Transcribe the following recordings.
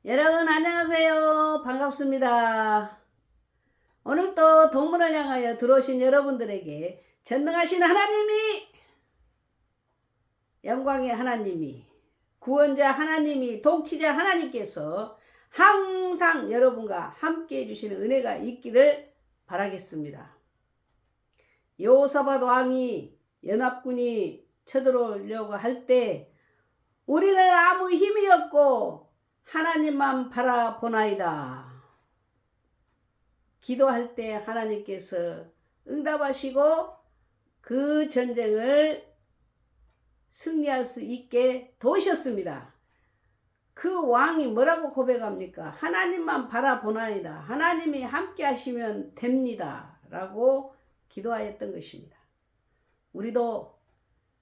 여러분 안녕하세요. 반갑습니다. 오늘도 동문을 향하여 들어오신 여러분들에게 전능하신 하나님이, 영광의 하나님이, 구원자 하나님이, 통치자 하나님께서 항상 여러분과 함께 해주시는 은혜가 있기를 바라겠습니다. 여호사밧 왕이, 연합군이 쳐들어오려고 할 때 우리는 아무 힘이 없고 하나님만 바라보나이다. 기도할 때 하나님께서 응답하시고 그 전쟁을 승리할 수 있게 도우셨습니다. 그 왕이 뭐라고 고백합니까? 하나님만 바라보나이다. 하나님이 함께 하시면 됩니다. 라고 기도하였던 것입니다. 우리도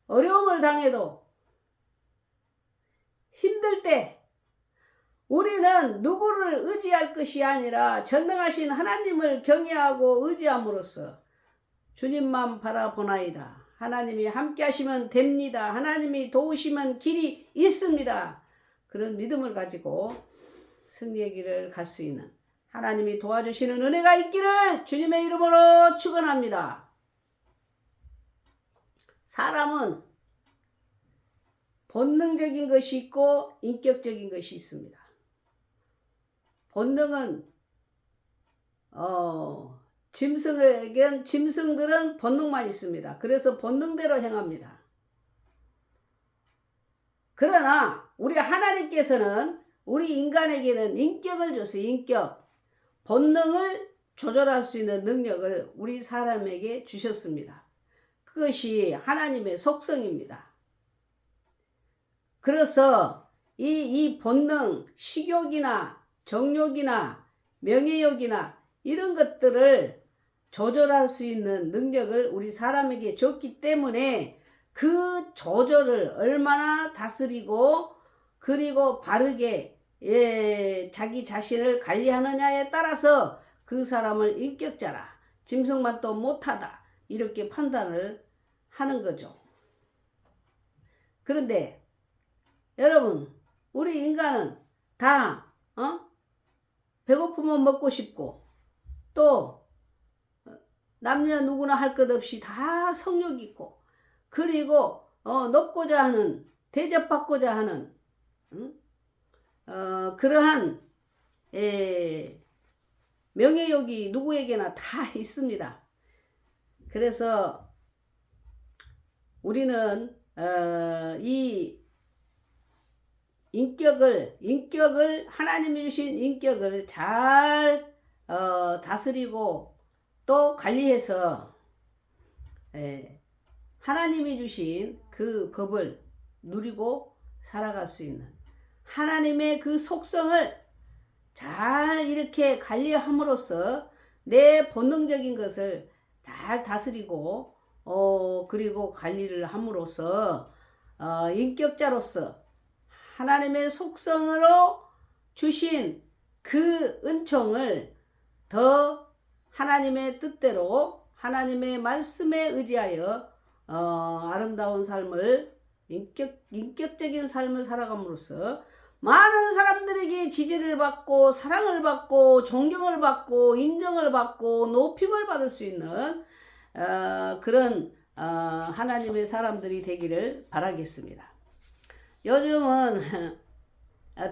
어려움을 당해도 힘들 때 우리는 누구를 의지할 것이 아니라 전능하신 하나님을 경외하고 의지함으로써 주님만 바라보나이다. 하나님이 함께 하시면 됩니다. 하나님이 도우시면 길이 있습니다. 그런 믿음을 가지고 승리의 길을 갈 수 있는 하나님이 도와주시는 은혜가 있기를 주님의 이름으로 축원합니다. 사람은 본능적인 것이 있고 인격적인 것이 있습니다. 본능은 짐승들은 본능만 있습니다. 그래서 본능대로 행합니다. 그러나 우리 하나님께서는 우리 인간에게는 인격을 줬어요. 인격. 본능을 조절할 수 있는 능력을 우리 사람에게 주셨습니다. 그것이 하나님의 속성입니다. 그래서 이 본능, 식욕이나 정욕이나 명예욕이나 이런 것들을 조절할 수 있는 능력을 우리 사람에게 줬기 때문에 그 조절을 얼마나 다스리고 그리고 바르게 자기 자신을 관리하느냐에 따라서 그 사람을 인격자라, 짐승만 또 못하다 이렇게 판단을 하는 거죠. 그런데 여러분, 우리 인간은 다 배고프면 먹고 싶고 또 남녀 누구나 할 것 없이 다 성욕 있고 그리고 높고자 하는, 대접받고자 하는 그러한 명예욕이 누구에게나 다 있습니다. 그래서 우리는 이 인격을 하나님이 주신 인격을 잘 다스리고 또 관리해서 하나님이 주신 그 법을 누리고 살아갈 수 있는 하나님의 그 속성을 잘 이렇게 관리함으로써 내 본능적인 것을 잘 다스리고 그리고 관리를 함으로써 인격자로서 하나님의 속성으로 주신 그 은총을 더 하나님의 뜻대로 하나님의 말씀에 의지하여 아름다운 삶을 인격적인 삶을 살아감으로써 많은 사람들에게 지지를 받고 사랑을 받고 존경을 받고 인정을 받고 높임을 받을 수 있는 그런 하나님의 사람들이 되기를 바라겠습니다. 요즘은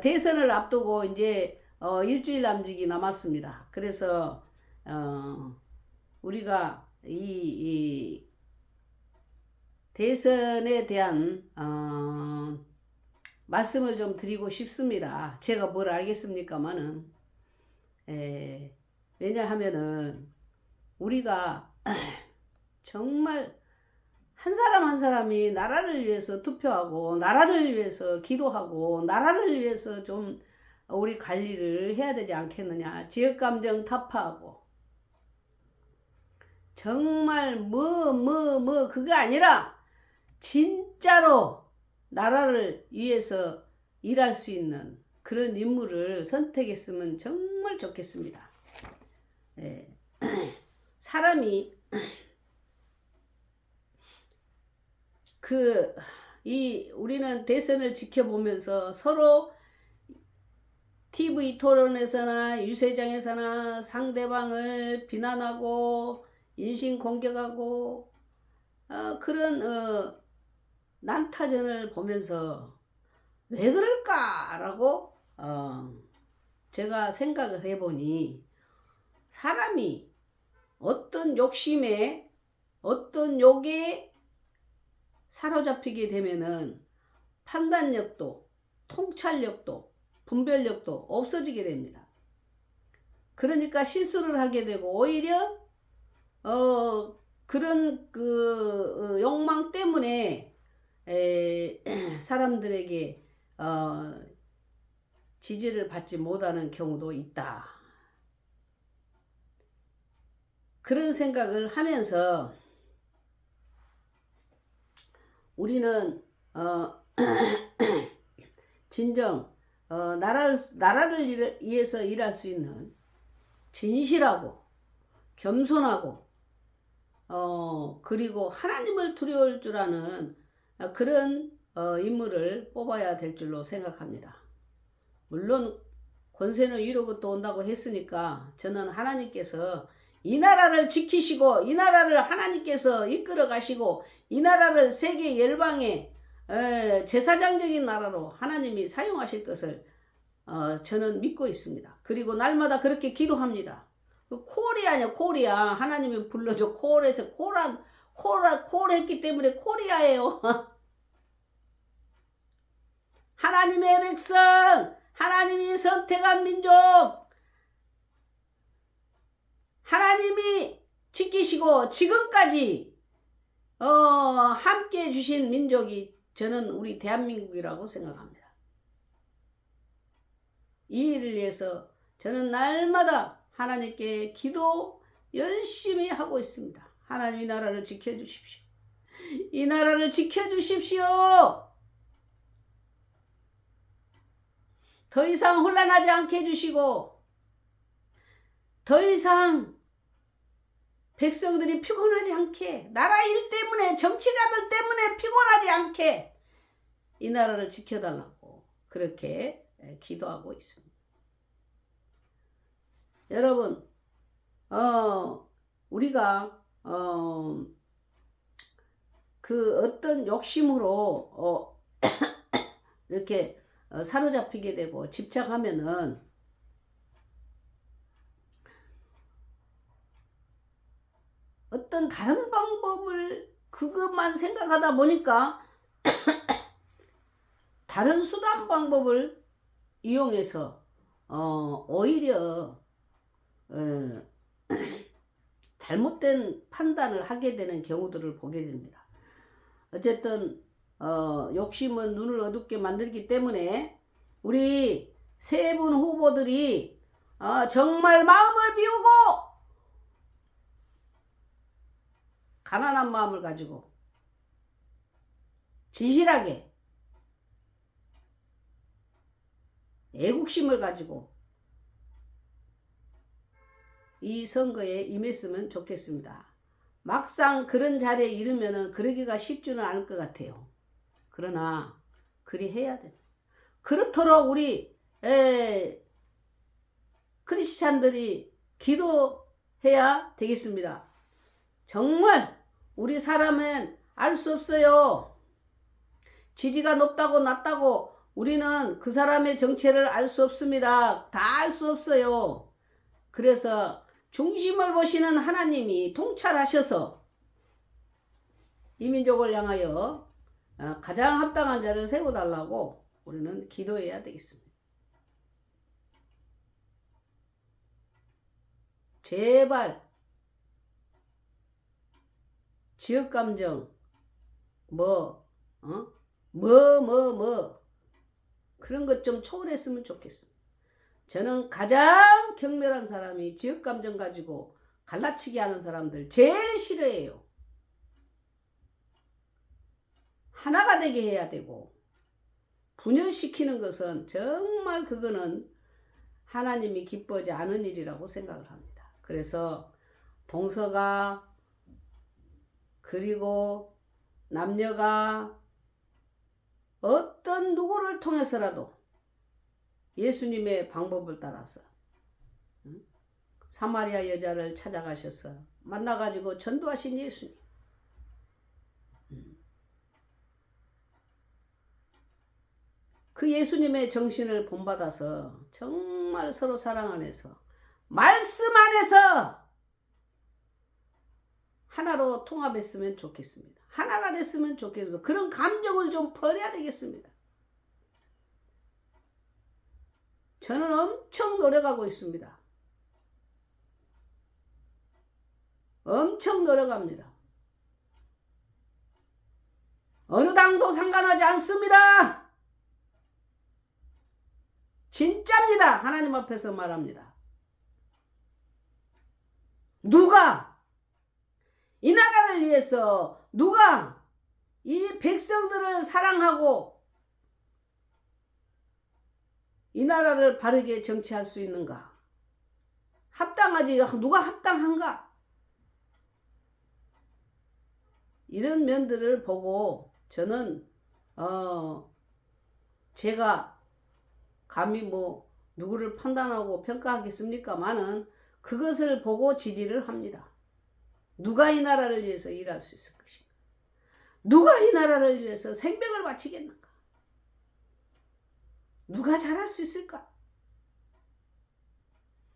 대선을 앞두고 이제 일주일 남짓이 남았습니다. 그래서 우리가 이 대선에 대한 말씀을 좀 드리고 싶습니다. 제가 뭘 알겠습니까마는 왜냐하면은 우리가 정말 한 사람 한 사람이 나라를 위해서 투표하고 나라를 위해서 기도하고 나라를 위해서 좀 우리 관리를 해야 되지 않겠느냐. 지역감정 타파하고 정말 그게 아니라 진짜로 나라를 위해서 일할 수 있는 그런 인물을 선택했으면 정말 좋겠습니다. 사람이 우리는 대선을 지켜보면서 서로 TV 토론에서나 유세장에서나 상대방을 비난하고 인신공격하고 그런 난타전을 보면서 왜 그럴까라고 제가 생각을 해보니 사람이 어떤 욕심에 어떤 욕에 사로잡히게 되면은 판단력도 통찰력도 분별력도 없어지게 됩니다. 그러니까 실수를 하게 되고 오히려 그런 욕망 때문에 사람들에게 지지를 받지 못하는 경우도 있다. 그런 생각을 하면서 우리는 진정 나라를 위해서 일할 수 있는 진실하고 겸손하고 그리고 하나님을 두려울 줄 아는 그런 인물을 뽑아야 될 줄로 생각합니다. 물론 권세는 위로부터 온다고 했으니까 저는 하나님께서 이 나라를 지키시고 이 나라를 하나님께서 이끌어 가시고 이 나라를 세계 열방의 제사장적인 나라로 하나님이 사용하실 것을 저는 믿고 있습니다. 그리고 날마다 그렇게 기도합니다. 코리아냐 코리아 하나님이 불러줘 콜에서 콜 했기 때문에 코리아예요. 하나님의 백성 하나님이 선택한 민족 하나님이 지키시고 지금까지 함께 해주신 민족이 저는 우리 대한민국이라고 생각합니다. 이 일을 위해서 저는 날마다 하나님께 기도 열심히 하고 있습니다. 하나님 이 나라를 지켜주십시오. 이 나라를 지켜주십시오. 더 이상 혼란하지 않게 해주시고 더 이상 백성들이 피곤하지 않게 나라 일 때문에 정치자들 때문에 피곤하지 않게 이 나라를 지켜달라고 그렇게 기도하고 있습니다. 여러분 우리가 그 어떤 욕심으로 이렇게 사로잡히게 되고 집착하면은 어떤 다른 방법을 그것만 생각하다 보니까 다른 수단 방법을 이용해서 오히려 잘못된 판단을 하게 되는 경우들을 보게 됩니다. 어쨌든 욕심은 눈을 어둡게 만들기 때문에 우리 세 분 후보들이 정말 마음을 비우고 가난한 마음을 가지고 진실하게 애국심을 가지고 이 선거에 임했으면 좋겠습니다. 막상 그런 자리에 이르면은 그러기가 쉽지는 않을 것 같아요. 그러나 그리 해야 됩니다. 그렇도록 우리 크리스찬들이 기도해야 되겠습니다. 정말 우리 사람은 알 수 없어요. 지지가 높다고 낮다고 우리는 그 사람의 정체를 알 수 없습니다. 다 알 수 없어요. 그래서 중심을 보시는 하나님이 통찰하셔서 이 민족을 향하여 가장 합당한 자를 세워달라고 우리는 기도해야 되겠습니다. 제발 지역감정 그런 것 좀 초월했으면 좋겠습니다. 저는 가장 경멸한 사람이 지역감정 가지고 갈라치기 하는 사람들 제일 싫어해요. 하나가 되게 해야 되고 분열시키는 것은 정말 그거는 하나님이 기뻐하지 않은 일이라고 생각을 합니다. 그래서 동서가 그리고 남녀가 어떤 누구를 통해서라도 예수님의 방법을 따라서 사마리아 여자를 찾아가셔서 만나가지고 전도하신 예수님. 그 예수님의 정신을 본받아서 정말 서로 사랑 안에서 말씀 안에서 하나로 통합했으면 좋겠습니다. 하나가 됐으면 좋겠습니다. 그런 감정을 좀 버려야 되겠습니다. 저는 엄청 노력하고 있습니다. 엄청 노력합니다. 어느 당도 상관하지 않습니다. 진짜입니다. 하나님 앞에서 말합니다. 누가 이 나라를 위해서 누가 이 백성들을 사랑하고 이 나라를 바르게 정치할 수 있는가? 합당하지. 누가 합당한가? 이런 면들을 보고 저는 제가 감히 뭐 누구를 판단하고 평가하겠습니까마는 그것을 보고 지지를 합니다. 누가 이 나라를 위해서 일할 수 있을 것인가? 누가 이 나라를 위해서 생명을 바치겠는가? 누가 잘할 수 있을까?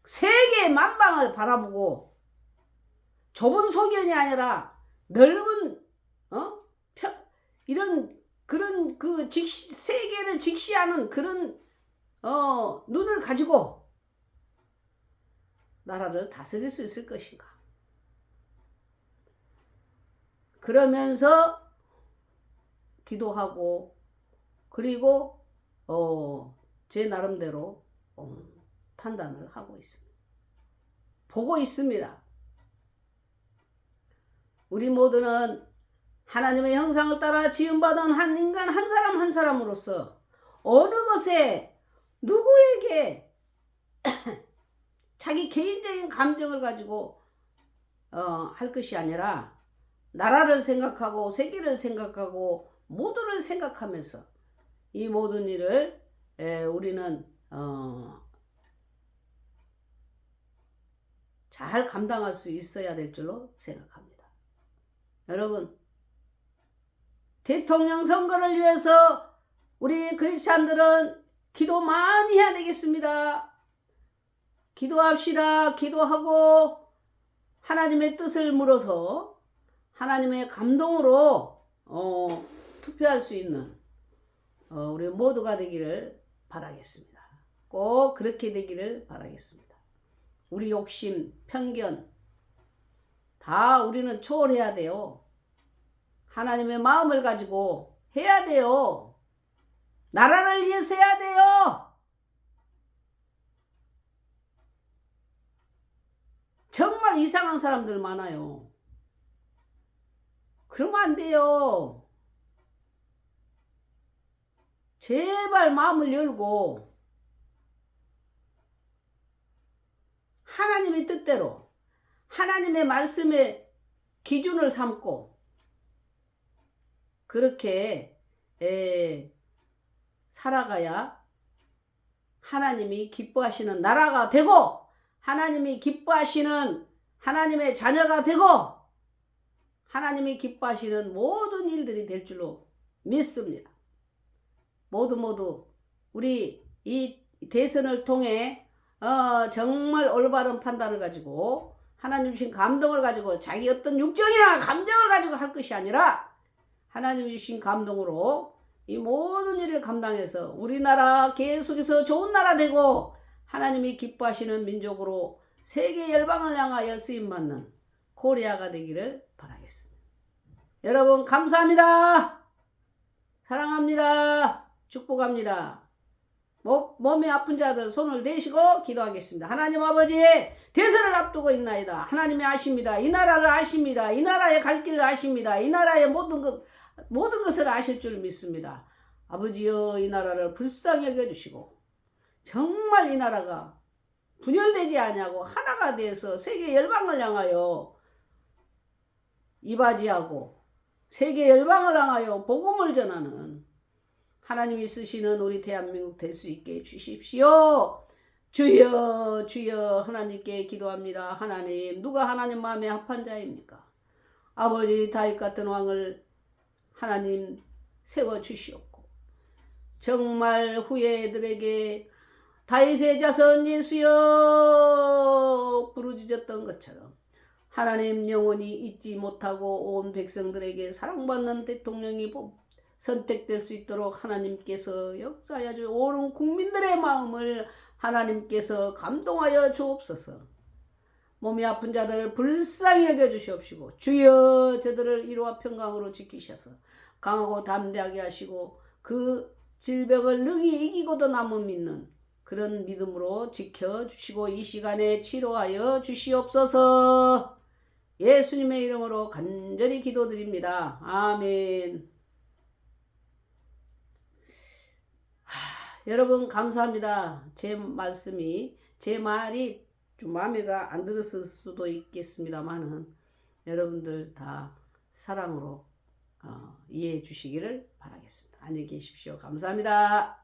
세계 만방을 바라보고 좁은 소견이 아니라 넓은 이런 그런 그 세계를 직시하는 그런 눈을 가지고 나라를 다스릴 수 있을 것인가? 그러면서 기도하고 그리고 제 나름대로 판단을 하고 있습니다. 보고 있습니다. 우리 모두는 하나님의 형상을 따라 지음받은 한 인간 한 사람 한 사람으로서 어느 것에 누구에게 자기 개인적인 감정을 가지고 할 것이 아니라 나라를 생각하고 세계를 생각하고 모두를 생각하면서 이 모든 일을 우리는 잘 감당할 수 있어야 될 줄로 생각합니다. 여러분, 대통령 선거를 위해서 우리 크리스찬들은 기도 많이 해야 되겠습니다. 기도합시다. 기도하고 하나님의 뜻을 물어서 하나님의 감동으로 투표할 수 있는 우리 모두가 되기를 바라겠습니다. 꼭 그렇게 되기를 바라겠습니다. 우리 욕심, 편견 다 우리는 초월해야 돼요. 하나님의 마음을 가지고 해야 돼요. 나라를 위해서 해야 돼요. 정말 이상한 사람들 많아요. 그러면 안 돼요. 제발 마음을 열고 하나님의 뜻대로 하나님의 말씀의 기준을 삼고 그렇게 살아가야 하나님이 기뻐하시는 나라가 되고 하나님이 기뻐하시는 하나님의 자녀가 되고 하나님이 기뻐하시는 모든 일들이 될 줄로 믿습니다. 모두 우리 이 대선을 통해 정말 올바른 판단을 가지고 하나님 주신 감동을 가지고 자기 어떤 육정이나 감정을 가지고 할 것이 아니라 하나님 주신 감동으로 이 모든 일을 감당해서 우리나라 계속해서 좋은 나라 되고 하나님이 기뻐하시는 민족으로 세계 열방을 향하여 쓰임받는 코리아가 되기를 바라겠습니다. 여러분 감사합니다. 사랑합니다. 축복합니다. 몸이 아픈 자들 손을 대시고 기도하겠습니다. 하나님 아버지 대선을 앞두고 있나이다. 하나님이 아십니다. 이 나라를 아십니다. 이 나라의 갈 길을 아십니다. 이 나라의 모든 것을 아실 줄 믿습니다. 아버지여 이 나라를 불쌍히 여겨주시고 정말 이 나라가 분열되지 아니하고 하나가 되어서 세계 열방을 향하여 이바지하고 세계 열방을 향하여 복음을 전하는 하나님이 쓰시는 우리 대한민국 될 수 있게 해주십시오. 주여 주여 하나님께 기도합니다. 하나님, 누가 하나님 마음에 합한 자입니까? 아버지 다윗 같은 왕을 하나님 세워주시옵고 정말 후예들에게 다윗의 자손 예수여 부르짖었던 것처럼 하나님 영원히 잊지 못하고 온 백성들에게 사랑받는 대통령이 선택될 수 있도록 하나님께서 역사하여 주 온 국민들의 마음을 하나님께서 감동하여 주옵소서. 몸이 아픈 자들을 불쌍히 여겨주시옵시고 주여 저들을 이로와 평강으로 지키셔서 강하고 담대하게 하시고 그 질병을 능히 이기고도 남은 믿는 그런 믿음으로 지켜주시고 이 시간에 치료하여 주시옵소서. 예수님의 이름으로 간절히 기도드립니다. 아멘. 여러분 감사합니다. 제 말이 좀 마음에가 안 들었을 수도 있겠습니다만은 여러분들 다 사랑으로 이해해 주시기를 바라겠습니다. 안녕히 계십시오. 감사합니다.